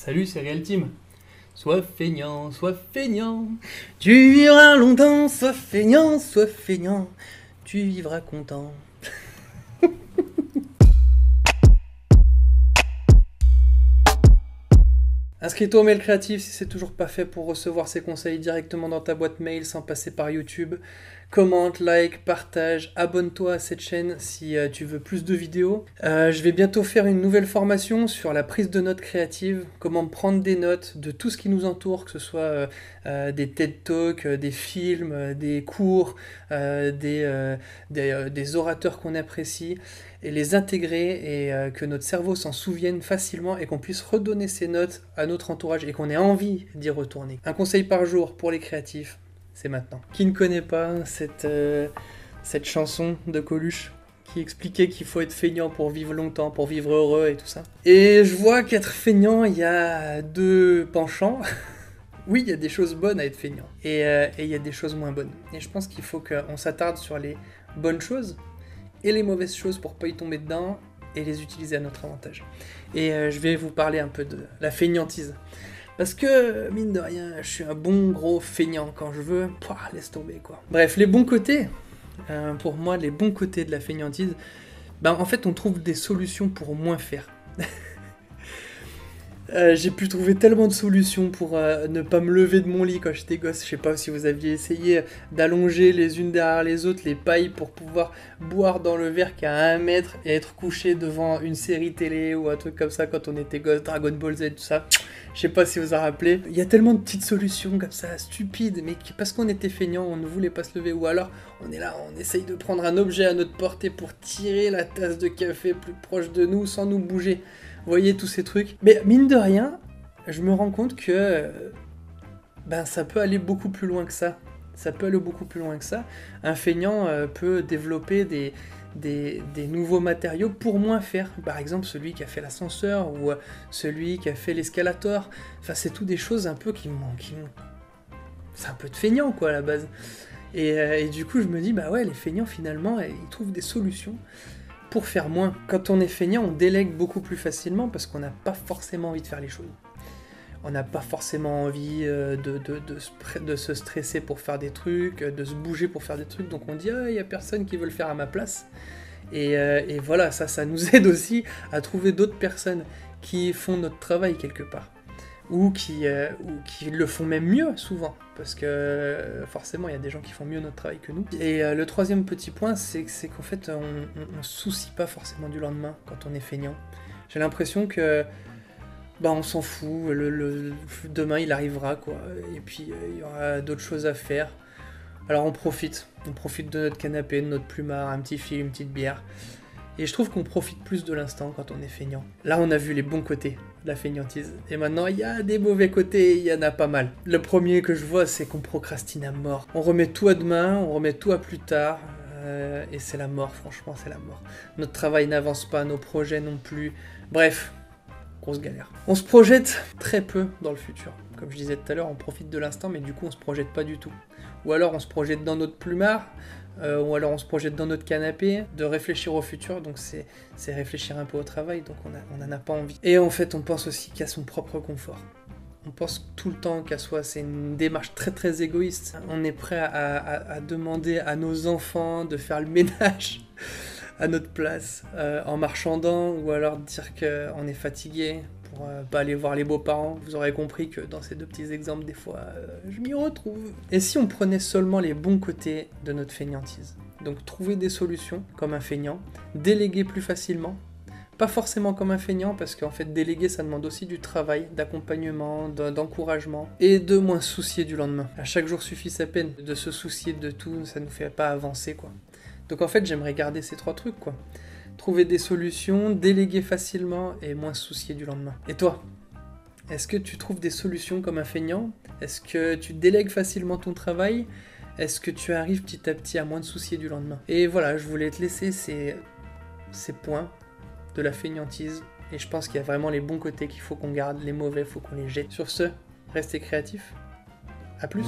Salut, c'est Real Team. Sois feignant, tu vivras longtemps, sois feignant, tu vivras content. Inscris-toi au mail créatif si c'est toujours pas fait pour recevoir ces conseils directement dans ta boîte mail sans passer par YouTube. Commente, like, partage, abonne-toi à cette chaîne si tu veux plus de vidéos. Je vais bientôt faire une nouvelle formation sur la prise de notes créatives, comment prendre des notes de tout ce qui nous entoure, que ce soit des TED Talks, des films, des cours, des orateurs qu'on apprécie, et les intégrer et que notre cerveau s'en souvienne facilement et qu'on puisse redonner ces notes à notre entourage et qu'on ait envie d'y retourner. Un conseil par jour pour les créatifs, c'est maintenant. Qui ne connaît pas cette chanson de Coluche qui expliquait qu'il faut être feignant pour vivre longtemps, pour vivre heureux et tout ça. Et je vois qu'être feignant, il y a deux penchants. Oui, il y a des choses bonnes à être feignant et il y a des choses moins bonnes. Et je pense qu'il faut qu'on s'attarde sur les bonnes choses et les mauvaises choses pour pas y tomber dedans et les utiliser à notre avantage. Et je vais vous parler un peu de la feignantise. Parce que, mine de rien, je suis un bon gros feignant quand je veux, laisse tomber quoi. Bref, les bons côtés, pour moi, les bons côtés de la feignantise, en fait, on trouve des solutions pour moins faire. J'ai pu trouver tellement de solutions pour ne pas me lever de mon lit quand j'étais gosse. Je sais pas si vous aviez essayé d'allonger les unes derrière les autres les pailles pour pouvoir boire dans le verre qui a 1 mètre et être couché devant une série télé ou un truc comme ça quand on était gosse, Dragon Ball Z, tout ça. Je sais pas si vous en rappelez. Il y a tellement de petites solutions comme ça, stupides, mais parce qu'on était feignant, on ne voulait pas se lever. Ou alors, on est là, on essaye de prendre un objet à notre portée pour tirer la tasse de café plus proche de nous sans nous bouger. Vous voyez tous ces trucs. Mais mine de rien, je me rends compte que ça peut aller beaucoup plus loin que ça. Ça peut aller beaucoup plus loin que ça. Un feignant peut développer des nouveaux matériaux pour moins faire. Par exemple, celui qui a fait l'ascenseur ou celui qui a fait l'escalator. Enfin, c'est tout des choses un peu qui c'est un peu de feignant, quoi, à la base. Et du coup, je me dis, les feignants, finalement, ils trouvent des solutions pour faire moins. Quand on est feignant, on délègue beaucoup plus facilement parce qu'on n'a pas forcément envie de faire les choses. On n'a pas forcément envie de se stresser pour faire des trucs, de se bouger pour faire des trucs, donc on dit « Ah, il n'y a personne qui veut le faire à ma place ». Et voilà, ça nous aide aussi à trouver d'autres personnes qui font notre travail quelque part. Ou qui le font même mieux, souvent. Parce que forcément, il y a des gens qui font mieux notre travail que nous. Et le troisième petit point, c'est qu'en fait, on se soucie pas forcément du lendemain quand on est feignant. J'ai l'impression que on s'en fout, demain il arrivera, quoi. Et puis il y aura d'autres choses à faire. Alors on profite de notre canapé, de notre plumard, un petit film, une petite bière. Et je trouve qu'on profite plus de l'instant quand on est feignant. Là, on a vu les bons côtés de la feignantise. Et maintenant, il y a des mauvais côtés, il y en a pas mal. Le premier que je vois, c'est qu'on procrastine à mort. On remet tout à demain, on remet tout à plus tard. Et c'est la mort, franchement, c'est la mort. Notre travail n'avance pas, nos projets non plus. Bref, grosse galère. On se projette très peu dans le futur. Comme je disais tout à l'heure, on profite de l'instant, mais du coup, on se projette pas du tout. Ou alors, on se projette dans notre plumard, ou alors on se projette dans notre canapé, de réfléchir au futur, donc c'est réfléchir un peu au travail, donc on n'en a pas envie. Et en fait, on pense aussi qu'à son propre confort. On pense tout le temps qu'à soi, c'est une démarche très très égoïste. On est prêt à demander à nos enfants de faire le ménage à notre place, en marchandant, ou alors dire qu'on est fatigué, pour pas aller voir les beaux-parents. Vous aurez compris que dans ces deux petits exemples, des fois, je m'y retrouve. Et si on prenait seulement les bons côtés de notre feignantise? Donc trouver des solutions comme un feignant, déléguer plus facilement, pas forcément comme un feignant, parce qu'en fait déléguer ça demande aussi du travail, d'accompagnement, d'encouragement, et de moins se soucier du lendemain. À chaque jour suffit sa peine. De se soucier de tout, ça nous fait pas avancer, quoi. Donc en fait j'aimerais garder ces 3 trucs, quoi. Trouver des solutions, déléguer facilement et moins se soucier du lendemain. Et toi? Est-ce que tu trouves des solutions comme un feignant? Est-ce que tu délègues facilement ton travail? Est-ce que tu arrives petit à petit à moins te soucier du lendemain? Et voilà, je voulais te laisser ces points de la feignantise. Et je pense qu'il y a vraiment les bons côtés qu'il faut qu'on garde, les mauvais, il faut qu'on les jette. Sur ce, restez créatifs. À plus!